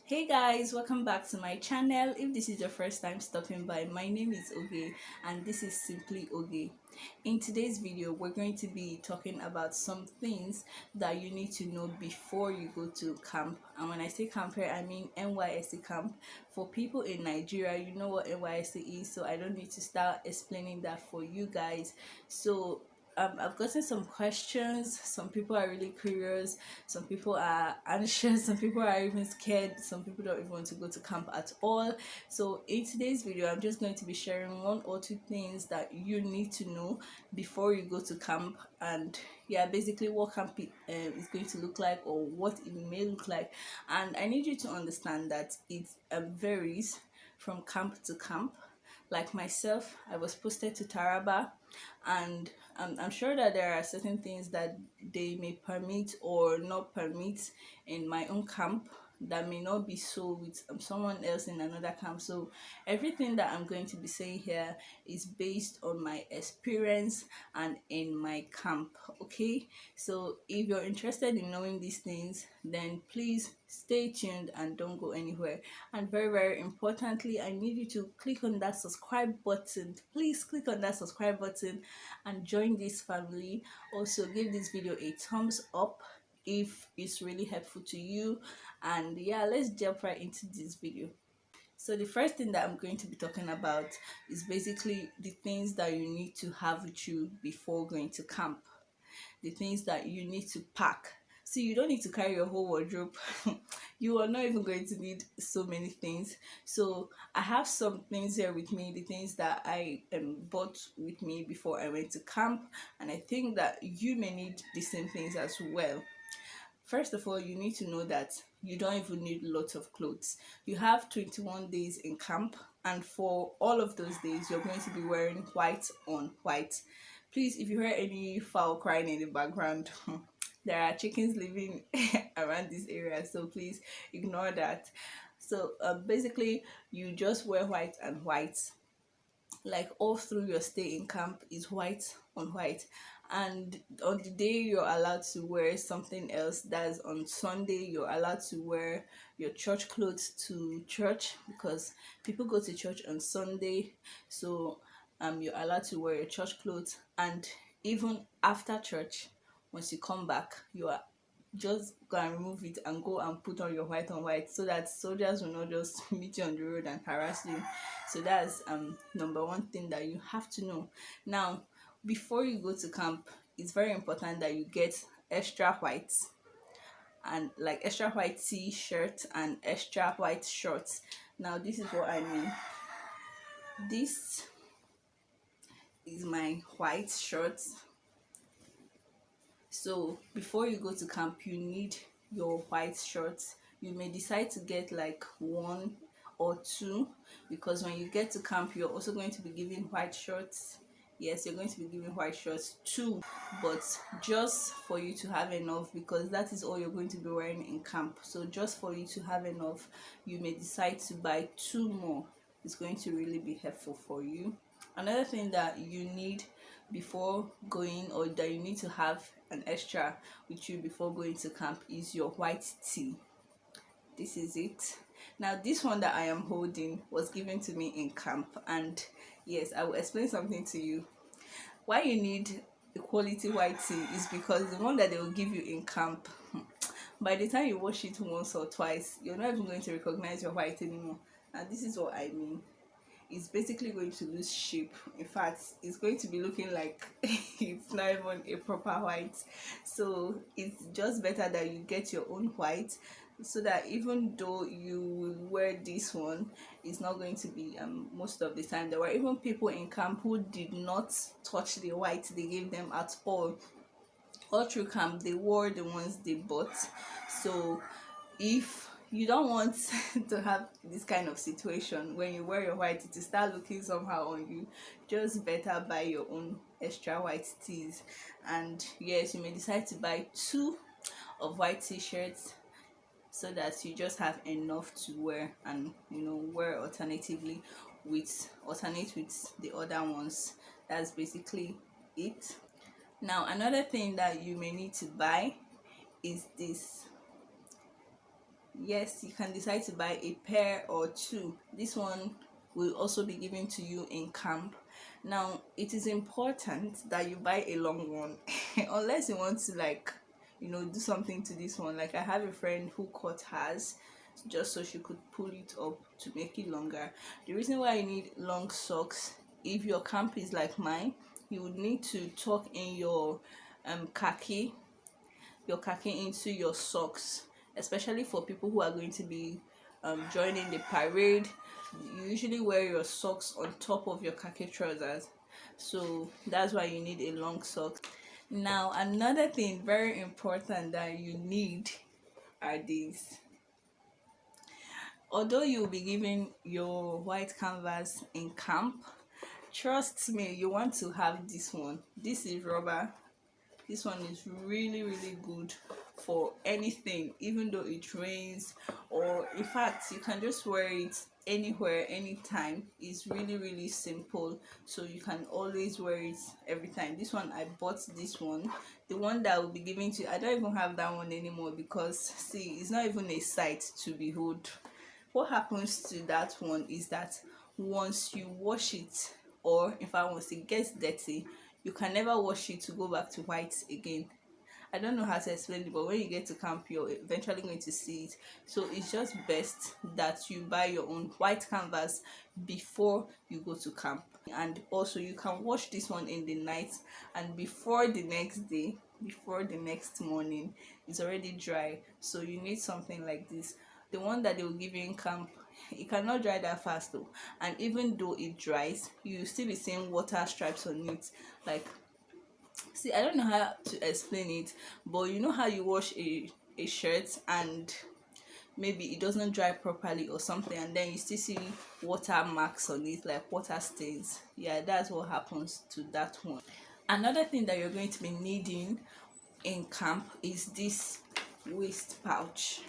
Hey guys, welcome back to my channel. If this is your first time stopping by, my name is Oge and this is Simply Oge. In today's video, we're going to be talking about some things that you need to know before you go to camp. And when I say camp here, I mean NYSC camp. For people in Nigeria, you know what NYSC is, so I don't need to start explaining that for you guys. So I've gotten some questions. Some people are really curious, some people are anxious, some people are even scared, some people don't even want to go to camp at all. So in today's video, I'm just going to be sharing one or two things that you need to know before you go to camp, and yeah, basically what camp is going to look like, or what it may look like. And I need you to understand that it varies from camp to camp. Like myself, I was posted to Taraba, and I'm sure that there are certain things that they may permit or not permit in my own camp that may not be so with someone else in another camp. So everything that I'm going to be saying here is based on my experience and in my camp. Okay, so if you're interested in knowing these things, then please stay tuned and don't go anywhere. And very, very importantly, I need you to click on that subscribe button. Please click on that subscribe button and join this family. Also, give this video a thumbs up if it's really helpful to you. And yeah, let's jump right into this video. So the first thing that I'm going to be talking about is basically the things that you need to have with you before going to camp. The things that you need to pack. See, you don't need to carry your whole wardrobe. You are not even going to need so many things. So I have some things here with me, the things that I bought with me before I went to camp, and I think that you may need the same things as well. First of all, you need to know that you don't even need lots of clothes. You have 21 days in camp, and for all of those days, you're going to be wearing white on white. Please, if you hear any fowl crying in the background, there are chickens living around this area, so please ignore that. So basically, you just wear white and white, like all through your stay in camp is white on white. And on the day you're allowed to wear something else, that's on Sunday, you're allowed to wear your church clothes to church, because people go to church on Sunday. So you're allowed to wear your church clothes, and even after church, once you come back, you are just go and remove it and go and put on your white on white, so that soldiers will not just meet you on the road and harass you. So that's number one thing that you have to know. Now, before you go to camp, it's very important that you get extra white, and like extra white t-shirt and extra white shorts. Now this is what I mean. This is my white shirt. So before you go to camp, you need your white shorts. You may decide to get like one or two, because when you get to camp, you're also going to be given white shorts. Yes, you're going to be given white shorts too, but just for you to have enough, because that is all you're going to be wearing in camp. So just for you to have enough, you may decide to buy two more. It's going to really be helpful for you. Another thing that you need before going, or that you need to have an extra with you before going to camp, is your white tea. This is it. Now this one that I am holding was given to me in camp, and yes, I will explain something to you. Why you need a quality white tea is because the one that they will give you in camp, by the time you wash it once or twice, you're not even going to recognize your white anymore. And this is what I mean. It's basically going to lose shape. In fact, it's going to be looking like it's not even a proper white. So it's just better that you get your own white, so that even though you will wear this one, it's not going to be most of the time. There were even people in camp who did not touch the white they gave them at all through camp. They wore the ones they bought. So if you don't want to have this kind of situation, when you wear your white, it will start looking somehow on you, just better buy your own extra white tees. And yes, you may decide to buy two of white t-shirts, so that you just have enough to wear, and wear alternatively alternate with the other ones. That's basically it. Now another thing that you may need to buy is this. Yes, you can decide to buy a pair or two. This one will also be given to you in camp. Now it is important that you buy a long one unless you want to, like, do something to this one. Like, I have a friend who cut hers just so she could pull it up to make it longer. The reason why you need long socks, if your camp is like mine, you would need to tuck in khaki your khaki into your socks, especially for people who are going to be joining the parade. You usually wear your socks on top of your khaki trousers, so that's why you need a long sock. Now, another thing very important that you need are these. Although you'll be given your white canvas in camp, trust me, you want to have this one. This is rubber. This one is really good for anything, even though it rains, or in fact you can just wear it anywhere, anytime. It's really simple, so you can always wear it every time. This one, I bought this one. The one that will be given to you, I don't even have that one anymore, because see, it's not even a sight to behold. What happens to that one is that once you wash it, or if I once it gets dirty, you can never wash it to go back to white again. I don't know how to explain it, but when you get to camp, you're eventually going to see it. So it's just best that you buy your own white canvas before you go to camp. And also, you can wash this one in the night, and before the next day, before the next morning, it's already dry. So you need something like this. The one that they will give you in camp, it cannot dry that fast though, and even though it dries, you still be seeing water stripes on it. Like, see, I don't know how to explain it, but you know how you wash a shirt and maybe it doesn't dry properly or something, and then you still see water marks on it, like water stains. Yeah, that's what happens to that one. Another thing that you're going to be needing in camp is this waist pouch.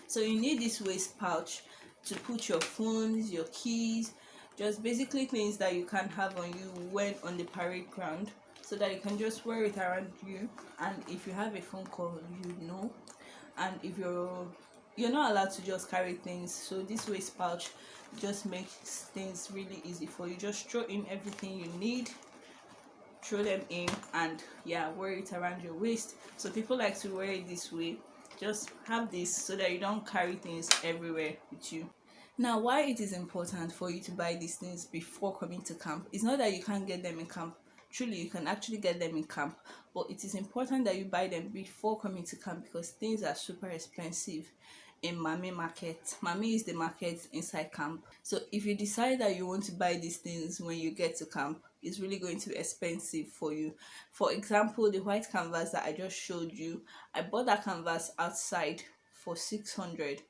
So you need this waist pouch to put your phones, your keys, just basically things that you can't have on you when on the parade ground, so that you can just wear it around you. And if you have a phone call, and if you're not allowed to just carry things, so this waist pouch just makes things really easy for you. Just throw in everything you need, throw them in, and yeah, wear it around your waist. So people like to wear it this way. Just have this so that you don't carry things everywhere with you. Now, why it is important for you to buy these things before coming to camp, it's not that you can't get them in camp. Truly, you can actually get them in camp, but it is important that you buy them before coming to camp, because things are super expensive in Mami market. Mami is the market inside camp. So if you decide that you want to buy these things when you get to camp, it's really going to be expensive for you. For example, the white canvas that I just showed you, I bought that canvas outside for 600.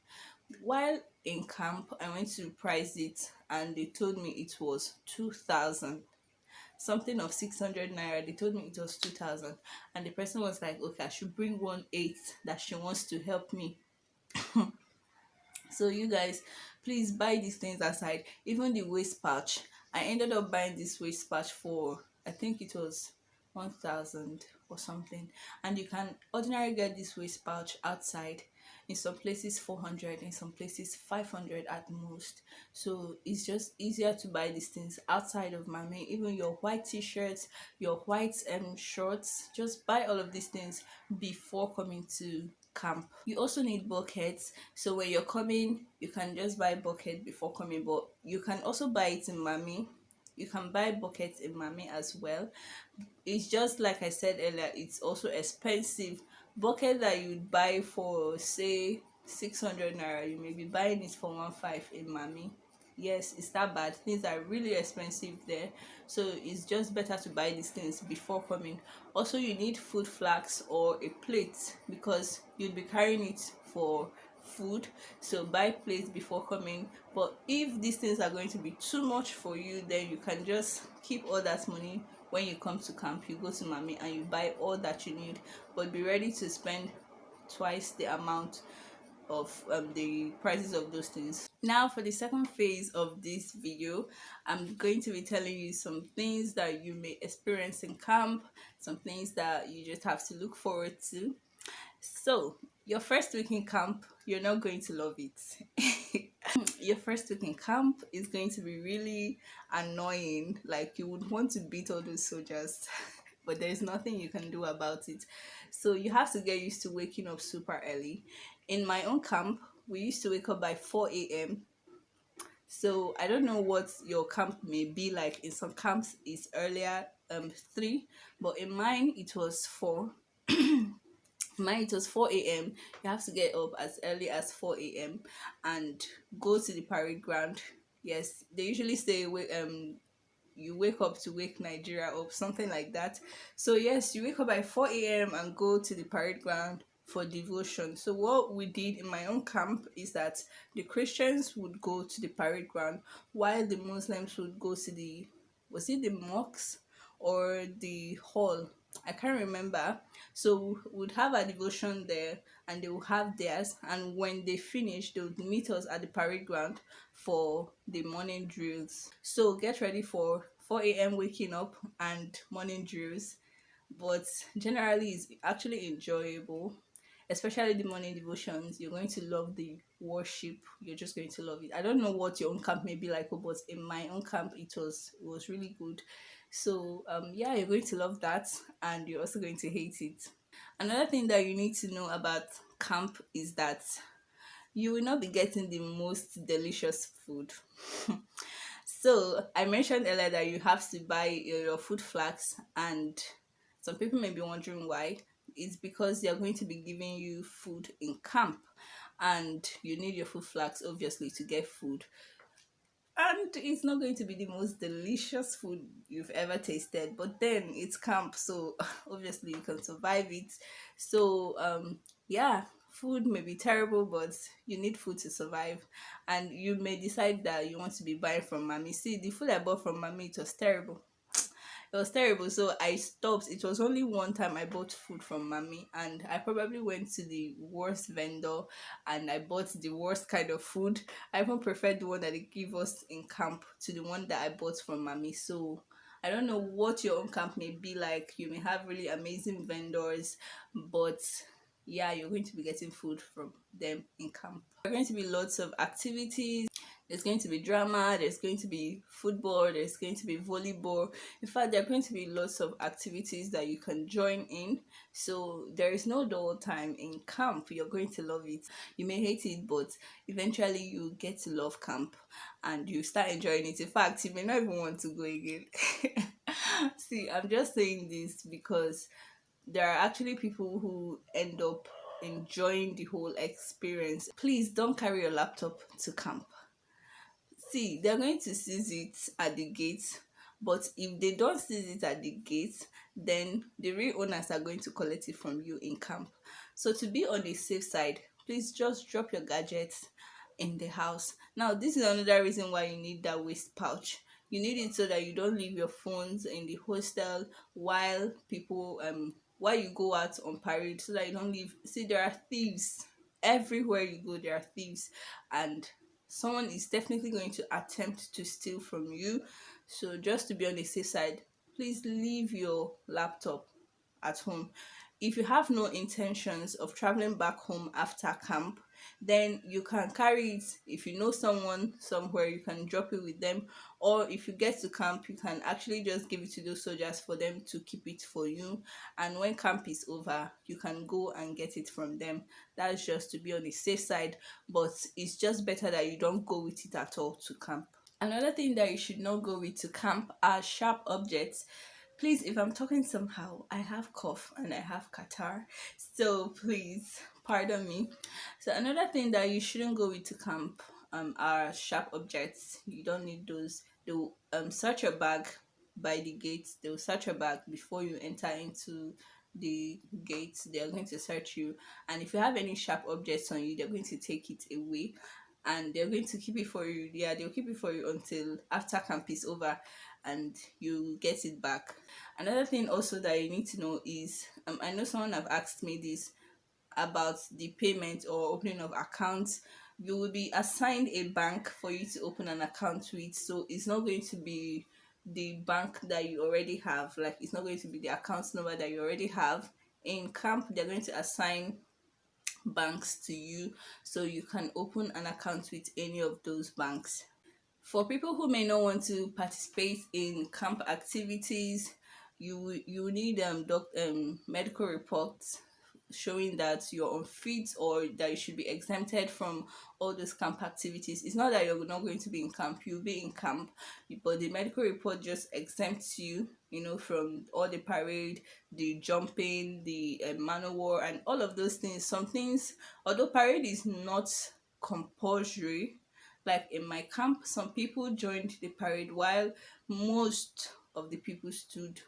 While in camp, I went to price it and they told me it was 2,000. Something of 600 naira, they told me it was 2,000, and the person was like, okay, I should bring 1/8 that she wants to help me. So you guys, please buy these things aside. Even the waist pouch, I ended up buying this waist pouch for, I think it was 1,000 or something, and you can ordinarily get this waist pouch outside. In some places 400, in some places 500 at most. So it's just easier to buy these things outside of Mami. Even your white t-shirts, your white shorts, just buy all of these things before coming to camp. You also need buckets, so when you're coming, you can just buy bucket before coming, but you can also buy it in Mami. You can buy buckets in Mami as well. It's just like I said earlier, it's also expensive. Bucket that you'd buy for say 600 naira, you may be buying it for 1.5 in Mami. Yes, it's that bad. Things are really expensive there, so it's just better to buy these things before coming. Also, you need food flags or a plate, because you'll be carrying it for food, so buy plates before coming. But if these things are going to be too much for you, then you can just keep all that money. When you come to camp, you go to Mami and you buy all that you need, but be ready to spend twice the amount of the prices of those things. Now, for the second phase of this video, I'm going to be telling you some things that you may experience in camp, some things that you just have to look forward to. So, your first week in camp, you're not going to love it. Your first week in camp is going to be really annoying. Like, you would want to beat all those soldiers, but there's nothing you can do about it. So, you have to get used to waking up super early. In my own camp, we used to wake up by 4 a.m. So I don't know what your camp may be like. In some camps it's earlier, 3, but in mine it was 4. Mine it was 4 a.m. You have to get up as early as 4 a.m. and go to the parade ground. Yes, they usually say you wake up to wake Nigeria up, something like that. So yes, you wake up by 4 a.m. and go to the parade ground for devotion. So what we did in my own camp is that the Christians would go to the parade ground while the Muslims would go to the, was it the mosques or the hall? I can't remember. So we'd have a devotion there and they will have theirs, and when they finish they would meet us at the parade ground for the morning drills. So get ready for 4 a.m. waking up and morning drills. But generally it's actually enjoyable, especially the morning devotions. You're going to love the worship. You're just going to love it. I don't know what your own camp may be like, but in my own camp it was really good. So yeah, you're going to love that, and you're also going to hate it. Another thing that you need to know about camp is that you will not be getting the most delicious food. So I mentioned earlier that you have to buy your food flags, and some people may be wondering why. It's because they are going to be giving you food in camp, and you need your food flags obviously to get food. And it's not going to be the most delicious food you've ever tasted, but then it's camp, so obviously you can survive it. So yeah, food may be terrible, but you need food to survive. And you may decide that you want to be buying from mommy. See, the food I bought from mommy, it was terrible. It was terrible, so I stopped. It was only one time I bought food from mommy, and I probably went to the worst vendor and I bought the worst kind of food. I even preferred the one that they give us in camp to the one that I bought from mommy. So I don't know what your own camp may be like. You may have really amazing vendors, but yeah, you're going to be getting food from them in camp. There are going to be lots of activities. There's going to be drama, there's going to be football, there's going to be volleyball. In fact, there are going to be lots of activities that you can join in. So there is no dull time in camp. You're going to love it. You may hate it, but eventually you get to love camp and you start enjoying it. In fact, you may not even want to go again. See, I'm just saying this because there are actually people who end up enjoying the whole experience. Please don't carry your laptop to camp. See, they're going to seize it at the gate, but if they don't seize it at the gate, then the real owners are going to collect it from you in camp. So to be on the safe side, please just drop your gadgets in the house. Now, this is another reason why you need that waist pouch. You need it so that you don't leave your phones in the hostel while you go out on parade, so that you don't leave. See, there are thieves everywhere you go. There are thieves, and someone is definitely going to attempt to steal from you. So just to be on the safe side, please leave your laptop at home. If you have no intentions of traveling back home after camp, then you can carry it. If you know someone somewhere, you can drop it with them, or if you get to camp, you can actually just give it to those soldiers for them to keep it for you, and when camp is over you can go and get it from them. That's just to be on the safe side, but it's just better that you don't go with it at all to camp. Another thing that you should not go with to camp are sharp objects. Please, if I'm talking somehow, I have cough and I have catarrh, so please pardon me. So another thing that you shouldn't go with to camp are sharp objects. You don't need those. They'll search your bag by the gate. They'll search your bag before you enter into the gates. They are going to search you, and if you have any sharp objects on you, they're going to take it away, and they're going to keep it for you. Yeah, they'll keep it for you until after camp is over and you get it back. Another thing also that you need to know is I know someone have asked me this about the payment or opening of accounts. You will be assigned a bank for you to open an account with, so it's not going to be the bank that you already have. Like, it's not going to be the account number that you already have. In camp, they're going to assign banks to you, so you can open an account with any of those banks. For people who may not want to participate in camp activities, you need medical reports showing that you're unfit or that you should be exempted from all those camp activities. It's not that you're not going to be in camp, you'll be in camp, but the medical report just exempts you, from all the parade, the jumping, the man o' war, and all of those things. Some things, although parade is not compulsory, like in my camp, some people joined the parade while most of the people stood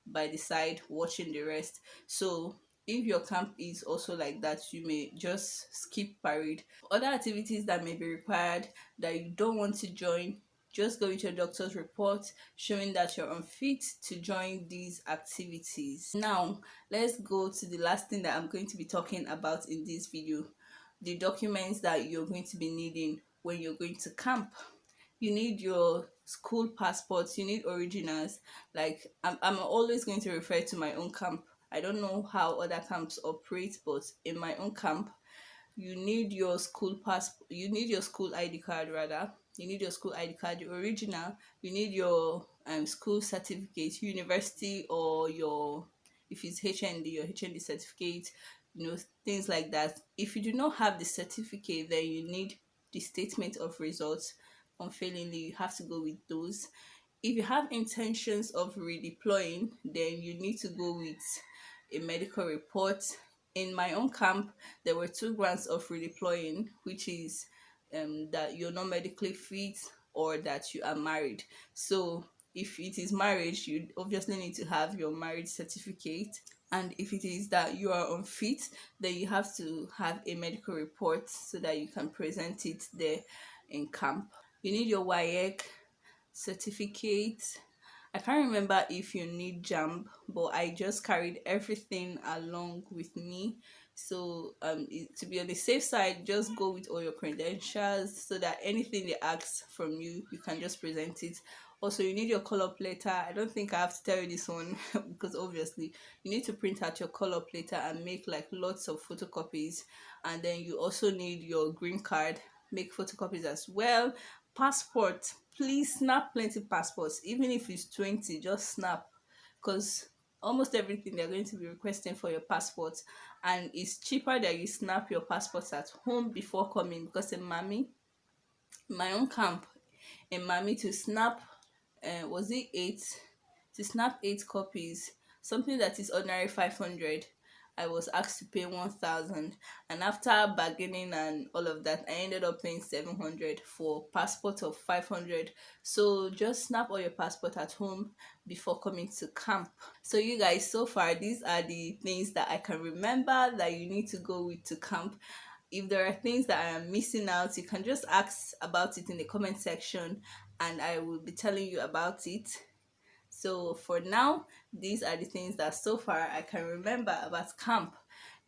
by the side watching the rest. So if your camp is also like that, you may just skip parade. Other activities that may be required that you don't want to join, just go with your doctor's report showing that you're unfit to join these activities. Now, let's go to the last thing that I'm going to be talking about in this video: the documents that you're going to be needing when you're going to camp. You need your school passports, you need originals. Like, I'm always going to refer to my own camp. I don't know how other camps operate, but in my own camp, you need your school passport, you need your school ID card, rather. You need your school ID card, your original. You need your school certificate, university, or your, if it's HND, your HND certificate, things like that. If you do not have the certificate, then you need the statement of results. Unfailingly, you have to go with those. If you have intentions of redeploying, then you need to go with a medical report. In my own camp, there were two grounds of redeploying, which is that you're not medically fit or that you are married. So if it is marriage, you obviously need to have your marriage certificate. And if it is that you are unfit, then you have to have a medical report so that you can present it there in camp. You need your WAEC certificate. I can't remember if you need JAMB, but I just carried everything along with me. So to be on the safe side, just go with all your credentials so that anything they ask from you, you can just present it. Also, you need your call-up letter. I don't think I have to tell you this one because obviously you need to print out your call-up letter and make like lots of photocopies. And then you also need your green card, make photocopies as well. Passport, please snap plenty passports. Even if it's 20, just snap, because almost everything they're going to be requesting for your passport, and it's cheaper that you snap your passports at home before coming. Because in my own camp in Mami, to snap was it 8, to snap 8 copies, something that is ordinary 500, I was asked to pay 1,000, and after bargaining and all of that, I ended up paying 700 for passport of 500. So just snap all your passport at home before coming to camp. So you guys, so far these are the things that I can remember that you need to go with to camp. If there are things that I am missing out, you can just ask about it in the comment section and I will be telling you about it. So for now, these are the things that so far I can remember about camp.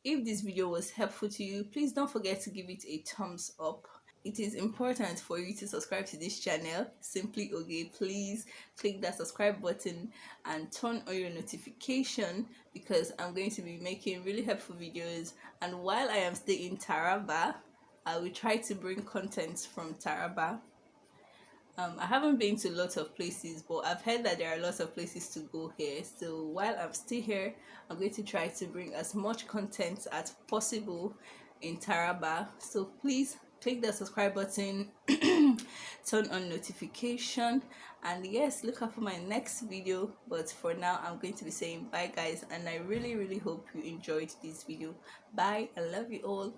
If this video was helpful to you, please don't forget to give it a thumbs up. It is important for you to subscribe to this channel, Simply Oge. Please click that subscribe button and turn on your notification, because I'm going to be making really helpful videos. And while I am still in Taraba, I will try to bring content from Taraba. I haven't been to lots of places, but I've heard that there are lots of places to go here. So while I'm still here, I'm going to try to bring as much content as possible in Taraba. So please click the subscribe button, turn on notification, and yes, look out for my next video. But for now, I'm going to be saying bye guys, and I really hope you enjoyed this video. Bye, I love you all.